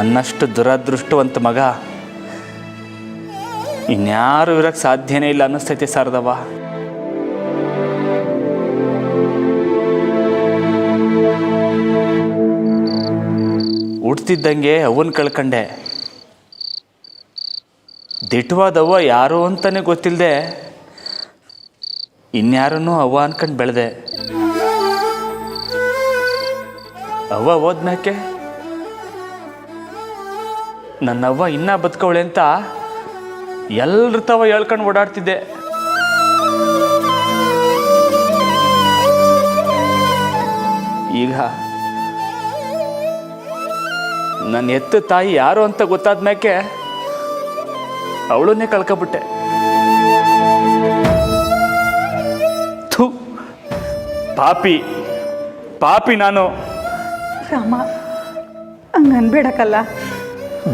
ನನ್ನಷ್ಟು ದುರದೃಷ್ಟವಂತ ಮಗ ಇನ್ಯಾರು ಇರೋಕ್ಕೆ ಸಾಧ್ಯನೇ ಇಲ್ಲ ಅನ್ನಿಸ್ತೈತೆ ಶಾರದವ್ವ. ಹುಡ್ತಿದ್ದಂಗೆ ಅವನ್ ಕಳ್ಕಂಡೆ. ದಿಟ್ಟವಾದವ್ವ ಯಾರು ಅಂತಲೇ ಗೊತ್ತಿಲ್ಲದೆ ಇನ್ಯಾರನ್ನೂ ಅವ್ವ ಅನ್ಕೊಂಡು ಬೆಳೆದೆ. ಅವ್ವ ಹೋದ್ಮ್ಯಾಕೆ ನನ್ನವ್ವ ಇನ್ನೂ ಬದುಕವಳೆ ಅಂತ ಎಲ್ರ ತವ ಹೇಳ್ಕೊಂಡು ಓಡಾಡ್ತಿದ್ದೆ. ಈಗ ನನ್ನ ಎತ್ತ ತಾಯಿ ಯಾರು ಅಂತ ಗೊತ್ತಾದ್ಮ್ಯಾಕೆ ಅವಳನ್ನೇ ಕಳ್ಕೊಬಿಟ್ಟೆ. ಥು, ಪಾಪಿ ಪಾಪಿ ನಾನು. ರಾಮ, ಹಂಗೆ ಅನ್ಬೇಡಕ್ಕಲ್ಲ.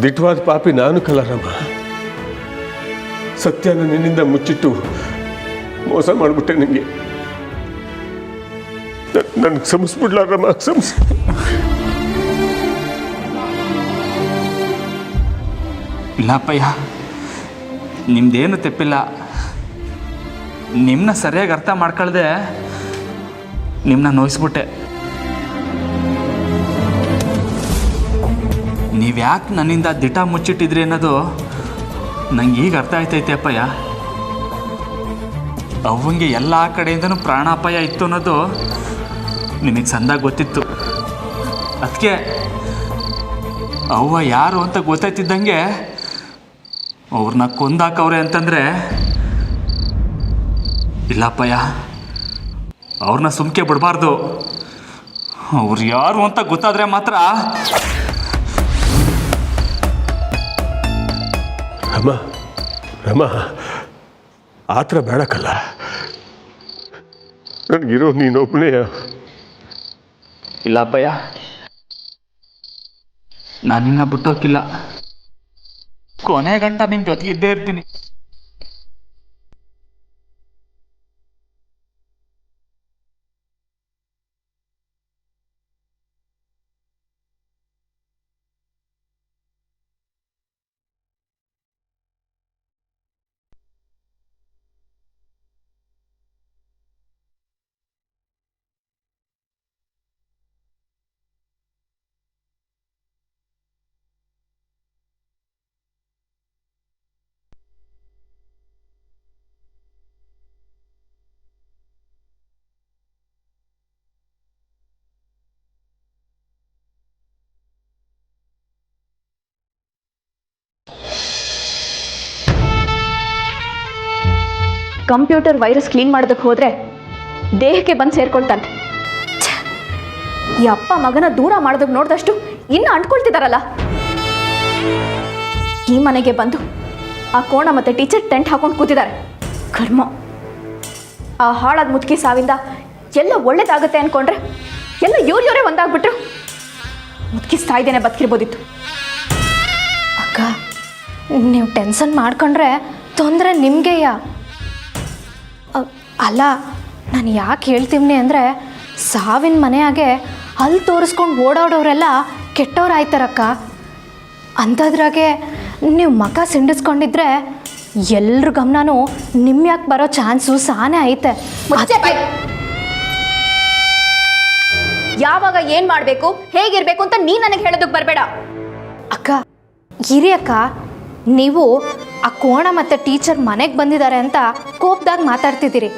ದಿಟ್ವಾದ ಪಾಪಿ ನಾನು ಕಲ್ಲ ರಾಮ. ಸತ್ಯನ ನಿನ್ನಿಂದ ಮುಚ್ಚಿಟ್ಟು ಮೋಸ ಮಾಡಿಬಿಟ್ಟೆ. ನನಗೆ ನನಗೆ ಕ್ಷಮಿಸ್ಬಿಡ್ಲ ರಾಮ, ಕ್ಷಮಿಸ್. ಇಲ್ಲಪ್ಪಯ್ಯ, ನಿಮ್ದೇನು ತೆಪ್ಪಿಲ್ಲ. ನಿಮ್ಮನ್ನ ಸರಿಯಾಗಿ ಅರ್ಥ ಮಾಡ್ಕೊಳ್ದೆ ನಿಮ್ಮನ್ನ ನೋಯಿಸ್ಬಿಟ್ಟೆ. ನೀವ್ಯಾಕೆ ನನ್ನಿಂದ ದಿಟ ಮುಚ್ಚಿಟ್ಟಿದ್ರಿ ಅನ್ನೋದು ನಂಗೆ ಈಗ ಅರ್ಥ ಆಯ್ತೈತೆ ಅಪ್ಪಯ್ಯ. ಅವ್ವಂಗೆ ಎಲ್ಲ ಕಡೆಯಿಂದನೂ ಪ್ರಾಣಾಪಾಯ ಇತ್ತು ಅನ್ನೋದು ನಿಮಗೆ ಸಂದಾಗ ಗೊತ್ತಿತ್ತು. ಅದಕ್ಕೆ ಅವ್ವ ಯಾರು ಅಂತ ಗೊತ್ತಾಯ್ತಿದ್ದಂಗೆ ಅವ್ರನ್ನ ಕೊಂದಾಕವ್ರೆ ಅಂತಂದರೆ ಇಲ್ಲಪ್ಪಯ್ಯ, ಅವ್ರನ್ನ ಸುಮ್ಕೆ ಬಿಡಬಾರ್ದು. ಅವ್ರು ಯಾರು ಅಂತ ಗೊತ್ತಾದರೆ ಮಾತ್ರ. ರಾಮ ರಾಮ, ಆ ಥರ ಬೇಡಕ್ಕಲ್ಲ. ನನಗಿರೋ ನೀನೊಬ್ಬನೇ. ಇಲ್ಲಪ್ಪಯ್ಯ, ನಾನಿನ್ನ ಬಿಟ್ಟೋಕಿಲ್ಲ. ಕೊನೆ ಗಂಟ ನಿನ್ನ ಜೊತೆಗಿದ್ದೇ ಇರ್ತೀನಿ. ಕಂಪ್ಯೂಟರ್ ವೈರಸ್ ಕ್ಲೀನ್ ಮಾಡೋದಕ್ಕೆ ಹೋದ್ರೆ ದೇಹಕ್ಕೆ ಬಂದು ಸೇರ್ಕೊಳ್ತಾನೆ. ಈ ಅಪ್ಪ ಮಗನ ದೂರ ಮಾಡೋದಕ್ಕೆ ನೋಡಿದಷ್ಟು ಇನ್ನು ಅಂಟ್ಕೊಳ್ತಿದಾರಲ್ಲ. ಈ ಮನೆಗೆ ಬಂದು ಆ ಕೋಣ ಮತ್ತೆ ಟೀಚರ್ ಟೆಂಟ್ ಹಾಕೊಂಡು ಕೂತಿದ್ದಾರೆ. ಕರ್ಮ, ಆ ಹಾಳಾದ ಮುದುಕಿ ಸಾವಿಂದ ಎಲ್ಲ ಒಳ್ಳೇದಾಗುತ್ತೆ ಅನ್ಕೊಂಡ್ರೆ ಎಲ್ಲ ಇವರೇ ಒಂದಾಗ್ಬಿಟ್ರು. ಮುದುಕಿ ಸಾಯ್ದೇನೆ ಬದುಕಿರ್ಬೋದಿತ್ತು. ಅಕ್ಕ, ನೀವು ಟೆನ್ಷನ್ ಮಾಡ್ಕೊಂಡ್ರೆ ತೊಂದರೆ ನಿಮಗೆಯ. ಅಲ್ಲ, ನಾನು ಯಾಕೆ ಹೇಳ್ತೀನಿ ಅಂದರೆ, ಸಾವಿನ ಮನೆಯಾಗೆ ಅಲ್ಲಿ ತೋರಿಸ್ಕೊಂಡು ಓಡಾಡೋರೆಲ್ಲ ಕೆಟ್ಟವ್ರಾಯ್ತಾರಕ್ಕ. ಅಂಥದ್ರಾಗೆ ನೀವು ಮಖ ಸಿಂಡಿಸ್ಕೊಂಡಿದ್ರೆ ಎಲ್ರ ಗಮನನೂ ನಿಮ್ಮ ಯಾಕೆ ಬರೋ ಚಾನ್ಸು ಸಾನೇ ಐತೆ. ಯಾವಾಗ ಏನು ಮಾಡಬೇಕು, ಹೇಗಿರಬೇಕು ಅಂತ ನೀನು ನನಗೆ ಹೇಳೋದಕ್ಕೆ ಬರಬೇಡ. ಅಕ್ಕ, ಇರಿ ಅಕ್ಕ. ನೀವು ಆ ಕೋಣ ಮತ್ತು ಟೀಚರ್ ಮನೆಗೆ ಬಂದಿದ್ದಾರೆ ಅಂತ ಕೋಪದಾಗ ಮಾತಾಡ್ತಿದ್ದೀರಿ.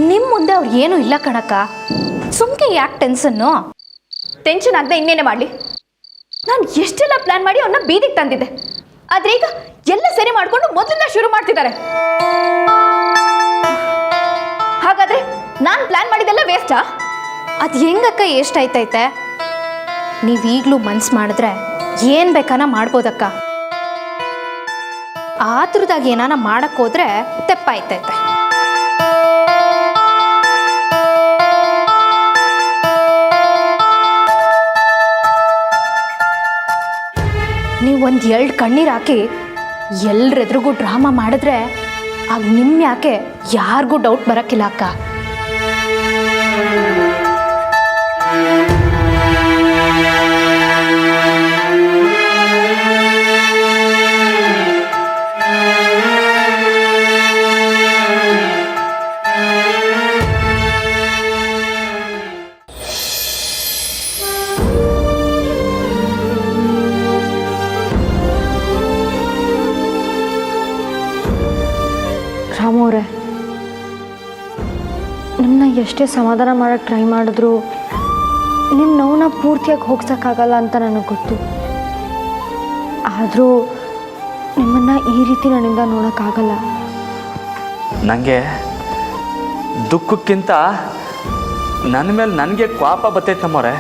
ನಿಮ್ಮ ಮುಂದೆ ಅವ್ರು ಏನೂ ಇಲ್ಲ ಕಣಕ್ಕ. ಸುಮ್ಕೆ ಯಾಕೆ ಟೆನ್ಷನ್ನು? ಟೆನ್ಷನ್ ಆಗದೆ ಇನ್ನೇನೆ ಮಾಡಲಿ. ನಾನು ಎಷ್ಟೆಲ್ಲ ಪ್ಲಾನ್ ಮಾಡಿ ಅವ್ರನ್ನ ಬೀದಿಗೆ ತಂದಿದ್ದೆ. ಆದರೆ ಈಗ ಎಲ್ಲ ಸರಿ ಮಾಡಿಕೊಂಡು ಮೊದಲಿಂದ ಶುರು ಮಾಡ್ತಿದ್ದಾರೆ. ಹಾಗಾದರೆ ನಾನು ಪ್ಲಾನ್ ಮಾಡಿದೆಲ್ಲ ವೇಸ್ಟಾ? ಅದು ಹೆಂಗಕ್ಕ ಎಷ್ಟಾಯ್ತೈತೆ? ನೀವೀಗಲೂ ಮನ್ಸು ಮಾಡಿದ್ರೆ ಏನು ಬೇಕಾನ ಮಾಡ್ಬೋದಕ್ಕ. ಆತರದಾಗ ಏನಾನ ಮಾಡಕ್ಕೆ ಹೋದ್ರೆ ತೆಪ್ಪಾಯ್ತೈತೆ. ನೀವು ಒಂದು 2 ಕಣ್ಣೀರು ಹಾಕಿ ಎಲ್ರೆದ್ರಿಗೂ ಡ್ರಾಮಾ ಮಾಡಿದ್ರೆ ಆಗ ನಿಮ್ಮ ಯಾಕೆ ಯಾರಿಗೂ ಡೌಟ್ ಬರೋಕ್ಕಿಲ್ಲ ಅಕ್ಕ. ಎಷ್ಟೇ ಸಮಾಧಾನ ಮಾಡೋಕ್ಕೆ ಟ್ರೈ ಮಾಡಿದ್ರು ನಿಮ್ಮ ನೋವನ್ನ ಪೂರ್ತಿಯಾಗಿ ಹೋಗ್ಸೋಕ್ಕಾಗಲ್ಲ ಅಂತ ನನಗೆ ಗೊತ್ತು. ಆದರೂ ನಿಮ್ಮನ್ನು ಈ ರೀತಿ ನನ್ನಿಂದ ನೋಡೋಕ್ಕಾಗಲ್ಲ. ನನಗೆ ದುಃಖಕ್ಕಿಂತ ನನ್ನ ಮೇಲೆ ನನಗೆ ಕೋಪ ಬರ್ತೈತೆ ನಮ್ಮವ್ರೆ.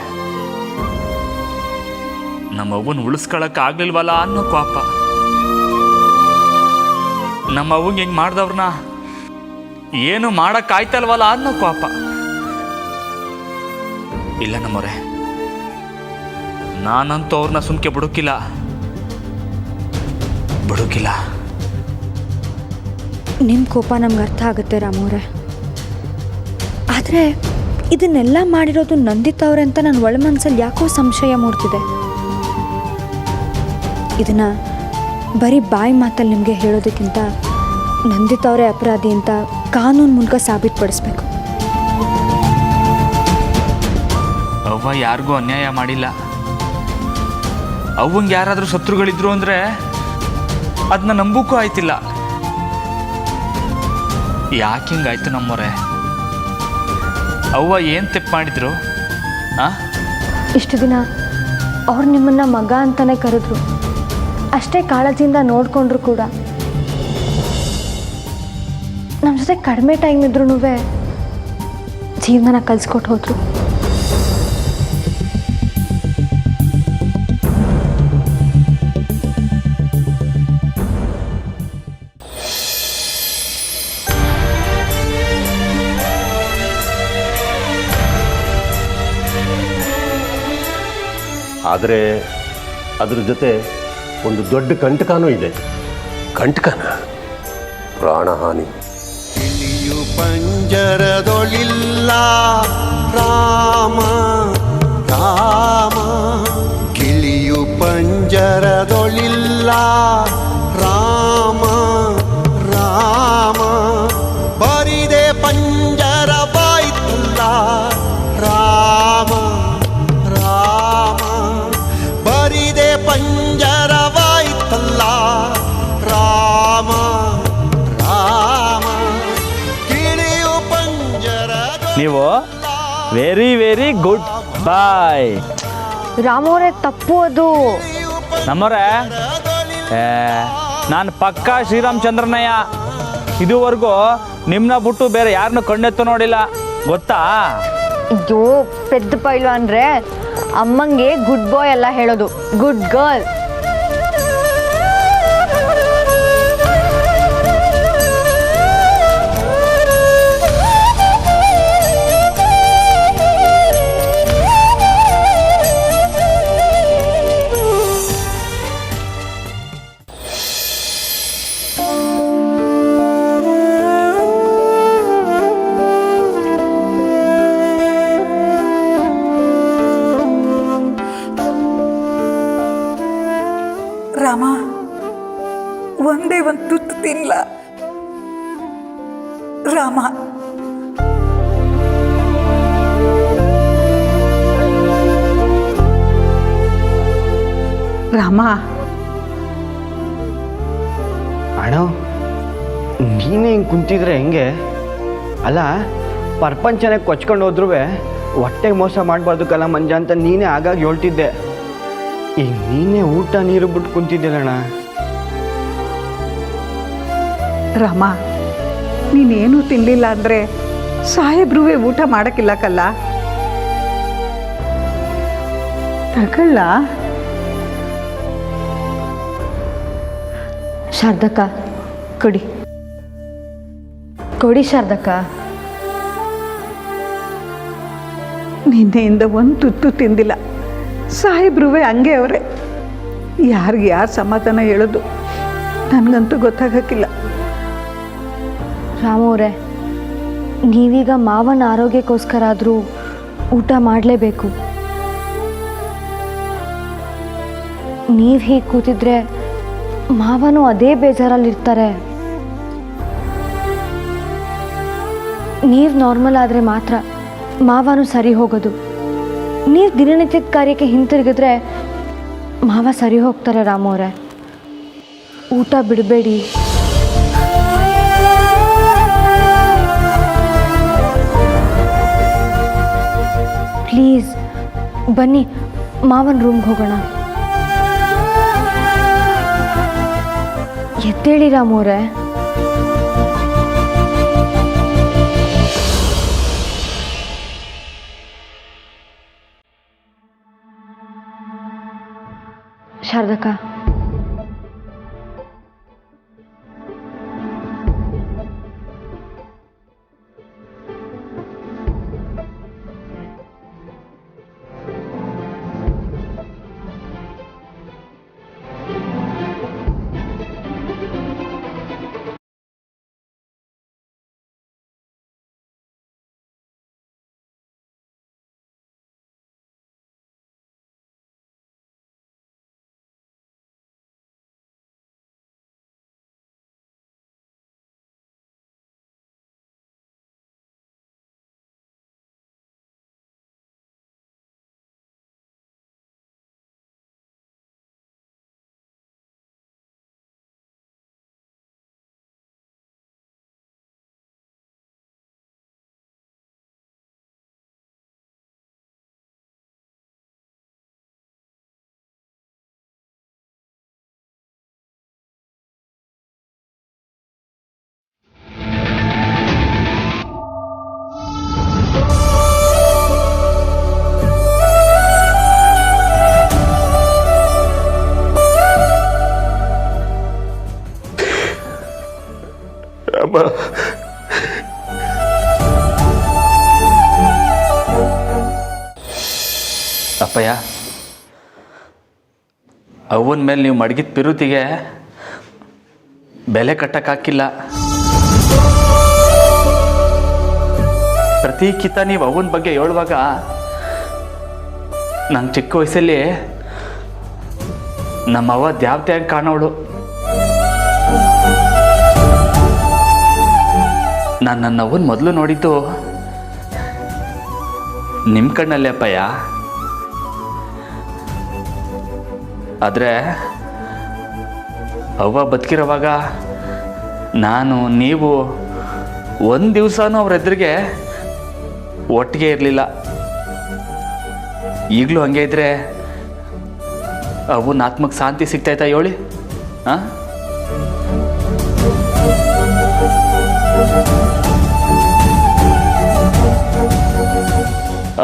ನಮ್ಮ ಅವ್ವನ ಉಳಿಸ್ಕೊಳಕ್ಕಾಗ್ಲಿಲ್ವಲ್ಲ ಅನ್ನೋ ಕೋಪ. ನಮ್ಮ ಅವ್ವಂಗೆ ಹೆಂಗೆ ಮಾಡ್ದವ್ರನ್ನ ಏನು ಮಾಡೋಕ್ಕಾಯ್ತಲ್ವಲ್ಲ ಅನ್ನೋ ಕೋಪ. ಇಲ್ಲ ನಮ್ಮವ್ರೆ, ನಾನಂತೂ ಅವ್ರನ್ನ ಸುಮ್ಕೆ ಬಿಡೋಕ್ಕಿಲ್ಲ. ನಿಮ್ಮ ಕೋಪ ನಮ್ಗೆ ಅರ್ಥ ಆಗುತ್ತೆ ರಾಮವ್ರೆ. ಆದರೆ ಇದನ್ನೆಲ್ಲ ಮಾಡಿರೋದು ನಂದಿತ್ ಅವ್ರೆ ಅಂತ ನನ್ನ ಒಳ ಮನಸ್ಸಲ್ಲಿ ಯಾಕೋ ಸಂಶಯ ಮೂಡ್ತಿದೆ. ಇದನ್ನು ಬರೀ ಬಾಯಿ ಮಾತಲ್ಲಿ ನಿಮಗೆ ಹೇಳೋದಕ್ಕಿಂತ ನಂದಿತ್ ಅವರೇ ಅಪರಾಧಿ ಅಂತ ಕಾನೂನು ಮೂಲಕ ಸಾಬೀತುಪಡಿಸ್ಬೇಕು. ಅವ್ವ ಯಾರಿಗೂ ಅನ್ಯಾಯ ಮಾಡಿಲ್ಲ. ಅವ್ವಂಗೆ ಯಾರಾದರೂ ಶತ್ರುಗಳಿದ್ರು ಅಂದರೆ ಅದನ್ನ ನಂಬಕ್ಕೂ ಆಯ್ತಿಲ್ಲ. ಯಾಕೆ ಹಿಂಗಾಯ್ತು ನಮ್ಮವ್ರೆ? ಅವ್ವ ಏನು ತಪ್ಪು ಮಾಡಿದ್ರು? ಇಷ್ಟು ದಿನ ಅವ್ರು ನಿಮ್ಮನ್ನು ಮಗ ಅಂತಲೇ ಕರೆದ್ರು, ಅಷ್ಟೇ ಕಾಳಜಿಯಿಂದ ನೋಡಿಕೊಂಡ್ರು ಕೂಡ. ನಮ್ಮ ಜೊತೆ ಕಡಿಮೆ ಟೈಮ್ ಇದ್ರೂ ಜೀವನ ಕಲಿಸ್ಕೊಟ್ಟು ಹೋದ್ರು. ಆದರೆ ಅದ್ರ ಜೊತೆ ಒಂದು ದೊಡ್ಡ ಕಂಟಕನೂ ಇದೆ. ಕಂಟಕನ ಪ್ರಾಣಹಾನಿ. ಗಿಳಿಯು ಪಂಜರದೊಳಿಲ್ಲ ರಾಮ ರಾಮ, ಗಿಳಿಯು ಪಂಜರದೊಳಿಲ್ಲ ರಾಮ ರಾಮ, ಬರಿದೆ ಪಂಜರವಾಯ್ತಲ್ಲ ರಾಮ ರಾಮ, ಬರಿದೆ ಪಂಜರವಾಯ್ತಲ್ಲ ರಾಮ ರಾಮ, ಗಿಳಿಯು ಪಂಜರದ. ನೀವು ವೆರಿ ಗುಡ್ ಬಾಯ್. ರಾಮವ್ರೆ ತಪ್ಪು ಅದು. ನಮ್ಮವ್ರೆ, ನಾನು ಪಕ್ಕಾ ಶ್ರೀರಾಮಚಂದ್ರನಯ್ಯ. ಇದುವರೆಗೂ ನಿಮ್ಮನ್ನ ಬಿಟ್ಟು ಬೇರೆ ಯಾರನ್ನೂ ಕಣ್ಣೆತ್ತು ನೋಡಿಲ್ಲ, ಗೊತ್ತಾ? ಅಯ್ಯೋ ಪೆದ್ದ ಪೈಲು ಅಂದರೆ ಅಮ್ಮಂಗೆ ಗುಡ್ ಬಾಯ್ ಎಲ್ಲ ಹೇಳೋದು, ಗುಡ್ ಗರ್ಲ್. ರಾಮ, ಒಂದೇ ಒಂದು ತುತ್ತು ತಿನ್ಲ ರಾಮ. ರಾಮ, ಅಣ್ಣ ನೀನೇ ಹಿಂಗೆ ಕುಂತಿದ್ರೆ ಹೆಂಗೆ? ಅಲ್ಲ, ಪ್ರಪಂಚನೇ ಕೊಚ್ಕೊಂಡು ಹೋದ್ರೂ ಹೊಟ್ಟೆಗೆ ಮೋಸ ಮಾಡಬಾರ್ದು ಕಲ ಮಂಜ ಅಂತ ನೀನೇ ಆಗಾಗ ಹೇಳ್ತಿದ್ದೆ. ಈಗ ನೀನೇ ಊಟ ನೀರು ಬಿಟ್ಟು ಕುಂತಿದ್ದಿಲ್ಲಣ್ಣ. ರಾಮ, ನೀನೇನು ತಿನ್ನಲಿಲ್ಲ ಅಂದರೆ ಸಾಹೇಬ್ರೂ ಊಟ ಮಾಡೋಕ್ಕಿಲ್ಲ ಕಲ್ಲ. ತಗೊಳ್ಳ ಶಾರದಕ್ಕ, ಕೊಡಿ ಕೊಡಿ ಶಾರದಕ್ಕ. ನಿನ್ನೆಯಿಂದ ಒಂದು ತುತ್ತು ತಿಂದಿಲ್ಲ. ಸಾಹೇಬ್ರೂ ಹಂಗೆ ಅವರೇ. ಯಾರಿಗೆ ಯಾರು ಸಮಾಧಾನ ಹೇಳೋದು ನನಗಂತೂ ಗೊತ್ತಾಗಕ್ಕಿಲ್ಲ. ರಾಮವ್ರೆ, ನೀವೀಗ ಮಾವನ ಆರೋಗ್ಯಕ್ಕೋಸ್ಕರ ಆದರೂ ಊಟ ಮಾಡಲೇಬೇಕು. ನೀವು ಹೀಗೆ ಕೂತಿದ್ರೆ ಮಾವನು ಅದೇ ಬೇಜಾರಲ್ಲಿರ್ತಾರೆ. ನೀವು ನಾರ್ಮಲ್ ಆದರೆ ಮಾತ್ರ ಮಾವನು ಸರಿ ಹೋಗೋದು. ನೀವು ದಿನನಿತ್ಯದ ಕಾರ್ಯಕ್ಕೆ ಹಿಂತಿರುಗಿದ್ರೆ ಮಾವ ಸರಿ ಹೋಗ್ತಾರೆ. ರಾಮವ್ರೆ, ಊಟ ಬಿಡಬೇಡಿ. ಪ್ಲೀಸ್ ಬನ್ನಿ ಮಾವನ ರೂಮ್ಗೆ ಹೋಗೋಣ. ಎದ್ದೇಳಿ ರಾಮೋರೆ. ಶಾರದಕ್ಕ, ಅಮ್ಮ, ಅಪ್ಪಯ್ಯ, ಅವನ ಮೇಲೆ ನೀವು ಮಡಗಿದ ಪಿರುತಿಗೆ ಬೆಲೆ ಕಟ್ಟಕ್ಕಾಗಿಲ್ಲ. ಪ್ರತಿ ಕಿತ ನೀವು ಅವನ ಬಗ್ಗೆ ಹೇಳುವಾಗ ನಂಗೆ ಚಿಕ್ಕ ವಯಸ್ಸಲ್ಲಿ ನಮ್ಮವ್ವ ದ್ಯಾವ್ತೆಯಾಗಿ ಕಾಣೋಳು. ನಾನು ನನ್ನ ಅವನ ಮೊದಲು ನೋಡಿದ್ದು ನಿಮ್ಮ ಕಣ್ಣಲ್ಲೇ ಅಪ್ಪಯ್ಯ. ಆದರೆ ಅವ್ವ ಬದುಕಿರೋವಾಗ ನಾನು ನೀವು ಒಂದು ದಿವಸನೂ ಅವ್ರ ಎದುರಿಗೆ ಒಟ್ಟಿಗೆ ಇರಲಿಲ್ಲ. ಈಗಲೂ ಹಂಗೆ ಇದ್ದರೆ ಅವನ ಆತ್ಮಕ್ಕೆ ಶಾಂತಿ ಸಿಗ್ತಾಯ್ತಾ ಹೇಳಿ? ಹಾಂ,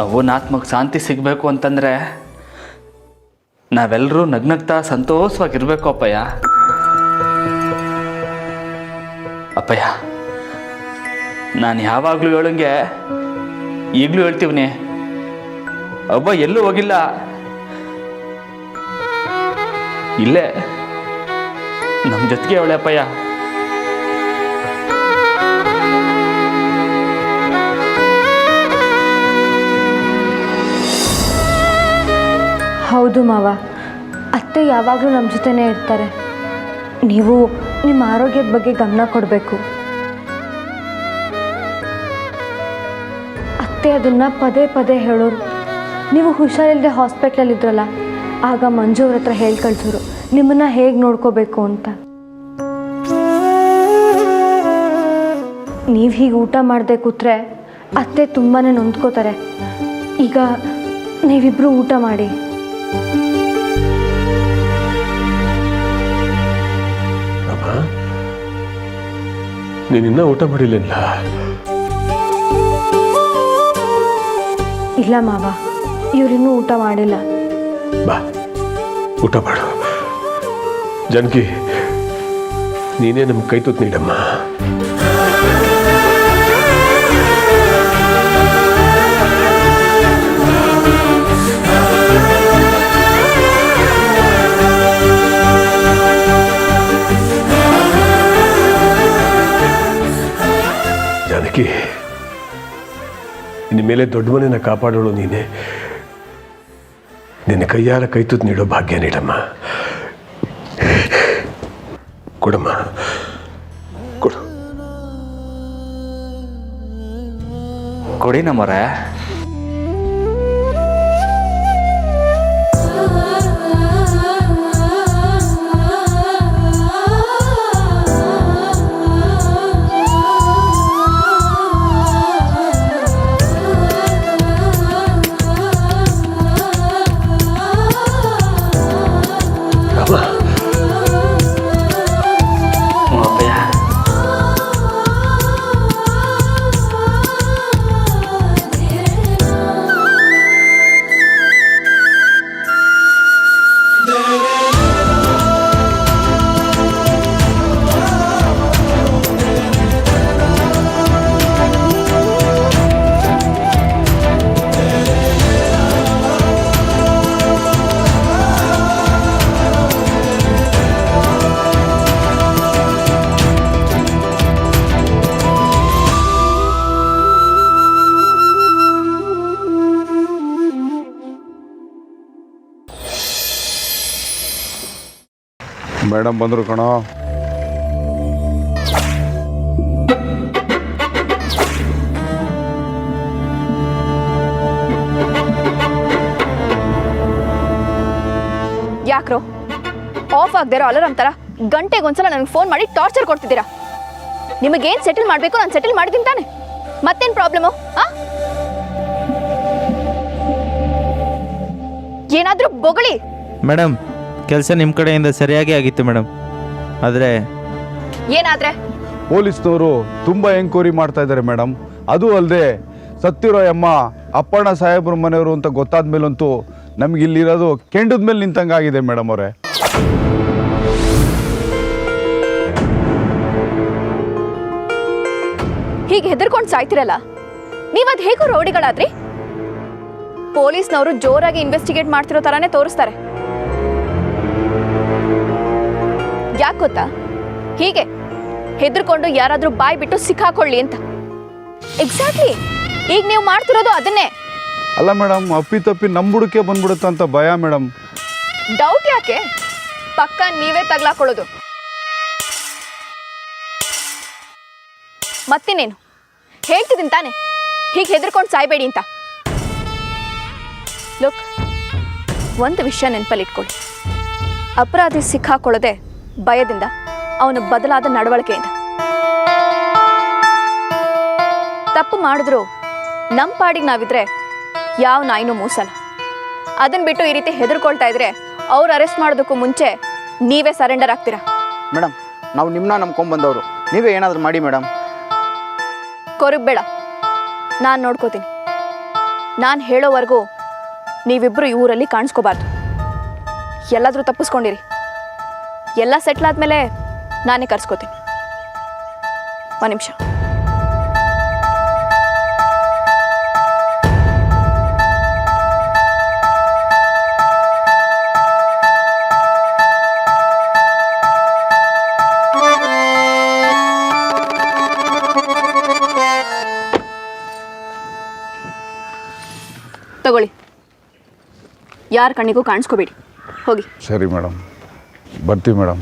ಅವನ ಆತ್ಮಕ್ಕೆ ಶಾಂತಿ ಸಿಗಬೇಕು ಅಂತಂದರೆ ನಾವೆಲ್ಲರೂ ನಗ್ನಗ್ತಾ ಸಂತೋಷವಾಗಿರ್ಬೇಕು ಅಪ್ಪಯ್ಯ. ಅಪ್ಪಯ್ಯ, ನಾನು ಯಾವಾಗಲೂ ಹೇಳಂಗೆ ಈಗಲೂ ಹೇಳ್ತೀವನಿ, ಅವ್ವ ಎಲ್ಲೂ ಹೋಗಿಲ್ಲ, ಇಲ್ಲೇ ನಮ್ಮ ಜೊತೆಗೆ ಅವಳೆ ಅಪ್ಪಯ್ಯ. ಹೌದು ಮಾವ, ಅತ್ತೆ ಯಾವಾಗಲೂ ನಮ್ಮ ಜೊತೆನೇ ಇರ್ತಾರೆ. ನೀವು ನಿಮ್ಮ ಆರೋಗ್ಯದ ಬಗ್ಗೆ ಗಮನ ಕೊಡಬೇಕು. ಅತ್ತೆ ಅದನ್ನು ಪದೇ ಪದೇ ಹೇಳೋರು. ನೀವು ಹುಷಾರಿಲ್ಲದೆ ಹಾಸ್ಪಿಟ್ಲಲ್ಲಿ ಇದ್ರಲ್ಲ, ಆಗ ಮಂಜು ಅವ್ರ ಹತ್ರ ಹೇಳಿ ಕಳಿಸೋರು ನಿಮ್ಮನ್ನು ಹೇಗೆ ನೋಡ್ಕೋಬೇಕು ಅಂತ. ನೀವು ಹೀಗೆ ಊಟ ಮಾಡದೆ ಕೂತ್ರೆ ಅತ್ತೆ ತುಂಬಾ ನೊಂದ್ಕೋತಾರೆ. ಈಗ ನೀವಿಬ್ಬರು ಊಟ ಮಾಡಿ. ಅಮ್ಮ, ನೀನಿನ್ನ ಊಟ ಮಾಡಿಲ್ಲ? ಇಲ್ಲ ಮಾವ, ಇವರಿನ್ನೂ ಊಟ ಮಾಡಿಲ್ಲ. ಬಾ, ಊಟ ಮಾಡು. ಜಾನಕಿ, ನೀನೇ ನಮ್ಮ ಕೈ ತುತ್ತು ನೀಡಮ್ಮ. ಜಾನಕಿ, ನಿನ್ನ ಮೇಲೆ ದೊಡ್ಡ ಮನೆಯನ್ನು ಕಾಪಾಡೋಳು ನೀನೆ. ನಿನ್ನ ಕೈಯಾರ ಕೈ ತುತ್ತು ನೀಡೋ ಭಾಗ್ಯ ನೀಡಮ್ಮ. ಕೊಡಮ್ಮ, ಕೊಡು. ಕೊಡಿ ನಮ್ಮರೆ. ಮೇಡಮ್ ಬಂದರು ಕಣೋ. ಯಾಕ್ರೋ ಆಫ್ ಆಗದಿರೋ ಅಲಾರಾಮ್ ಥರ ಗಂಟೆಗೊಂದ್ಸಲ ನನಗೆ ಫೋನ್ ಮಾಡಿ ಟಾರ್ಚರ್ ಕೊಡ್ತಿದ್ದೀರಾ. ನಿಮಗೇನು ಸೆಟಲ್ ಮಾಡಬೇಕು ನಾನು ಸೆಟಲ್ ಮಾಡಿದ್ದೀನಿ ತಾನೆ, ಮತ್ತೇನು ಪ್ರಾಬ್ಲಮು? ಏನಾದರೂ ಬೊಗಳಿ. ಮೇಡಮ್, ಕೆಲಸ ನಿಮ್ಮ ಕಡೆಯಿಂದ ಸರಿಯಾಗಿ ಆಗಿತ್ತು ಮೇಡಮ್. ಆದರೆ ಏನಾದ್ರೆ ಪೊಲೀಸ್ನವರು ತುಂಬ ಎಂಕ್ವೈರಿ ಮಾಡ್ತಾ ಇದ್ದಾರೆ ಮೇಡಮ್. ಅದು ಅಲ್ಲದೆ ಸತ್ತಿರೋ ಅಮ್ಮ ಅಪ್ಪಣ್ಣ ಸಾಹೇಬ್ರ ಮನೆಯವರು ಅಂತ ಗೊತ್ತಾದ ಮೇಲಂತೂ ನಮ್ಗೆ ಇಲ್ಲಿರೋದು ಕೆಂಡದ ಮೇಲೆ ನಿಂತಂಗಾಗಿದೆ ಮೇಡಮ್ ಅವರೇ. ಹೀಗೆ ಹೆದರ್ಕೊಂಡು ಸಾಯ್ತಿರಲ್ಲ, ನೀವದು ಹೇಗೂ ರೌಡಿಗಳಾದ್ರಿ? ಪೊಲೀಸ್ನವರು ಜೋರಾಗಿ ಇನ್ವೆಸ್ಟಿಗೇಟ್ ಮಾಡ್ತಿರೋ ಥರನೇ ತೋರಿಸ್ತಾರೆ. ಯಾಕೆ ಗೊತ್ತಾ? ಹೀಗೆ ಹೆದರ್ಕೊಂಡು ಯಾರಾದರೂ ಬಾಯಿ ಬಿಟ್ಟು ಸಿಕ್ಕಾಕೊಳ್ಳಿ ಅಂತ. ಎಕ್ಸಾಕ್ಟ್ಲಿ ಈಗ ನೀವು ಮಾಡ್ತಿರೋದು ಅದನ್ನೇ. ಅಲ್ಲ ಮೇಡಮ್, ಅಪ್ಪಿತಪ್ಪಿ ನಮ್ಮ ಬುಡಕ್ಕೆ ಬಂದ್ಬಿಡುತ್ತೆ ಅಂತ ಭಯ ಮೇಡಮ್. ಡೌಟ್ ಯಾಕೆ? ಪಕ್ಕ ನೀವೇ ತಗ್ಲಾಕೊಳ್ಳೋದು. ಮತ್ತಿನ್ನೇನು ಹೇಳ್ತಿದ್ದೀನಿ ತಾನೆ, ಹೀಗೆ ಹೆದರ್ಕೊಂಡು ಸಾಯ್ಬೇಡಿ ಅಂತ. ಲುಕ್, ಒಂದು ವಿಷಯ ನೆನಪಲ್ಲಿ ಇಟ್ಕೊಳ್ಳಿ. ಅಪರಾಧಿ ಸಿಕ್ಕಾಕೊಳ್ಳೋದೆ ಭಯದಿಂದ, ಅವನು ಬದಲಾದ ನಡವಳಿಕೆಯಿಂದ. ತಪ್ಪು ಮಾಡಿದ್ರು ನಮ್ಮ ಪಾಡಿಗೆ ನಾವಿದ್ರೆ ಯಾವ ನಾಯಿನೂ ಮೂಸಲ್ಲ. ಅದನ್ನ ಬಿಟ್ಟು ಈ ರೀತಿ ಹೆದರ್ಕೊಳ್ತಾ ಇದ್ರೆ ಅವ್ರು ಅರೆಸ್ಟ್ ಮಾಡೋದಕ್ಕೂ ಮುಂಚೆ ನೀವೇ ಸರೆಂಡರ್ ಆಗ್ತೀರಾ. ಮೇಡಮ್, ನಾವು ನಿಮ್ಮನ್ನ ನಂಬ್ಕೊಂಡ್ಬಂದವರು, ನೀವೇ ಏನಾದರೂ ಮಾಡಿ ಮೇಡಮ್. ಕೊರಗಬೇಡ, ನಾನು ನೋಡ್ಕೋತೀನಿ. ನಾನು ಹೇಳೋವರೆಗೂ ನೀವಿಬ್ಬರು ಈ ಊರಲ್ಲಿ ಕಾಣಿಸ್ಕೋಬಾರ್ದು. ಎಲ್ಲಾದರೂ ತಪ್ಪಿಸ್ಕೊಂಡಿರಿ. ಎಲ್ಲ ಸೆಟ್ಲ್ ಆದಮೇಲೆ ನಾನೇ ಕರ್ಸ್ಕೋತೀನಿ. ಒಂದು ನಿಮಿಷ. ತಗೊಳ್ಳಿ, ಯಾರ ಕಣ್ಣಿಗೂ ಕಾಣಿಸ್ಕೋಬೇಡಿ. ಹೋಗಿ. ಸರಿ ಮೇಡಮ್, ಬರ್ತೀವಿ ಮೇಡಮ್.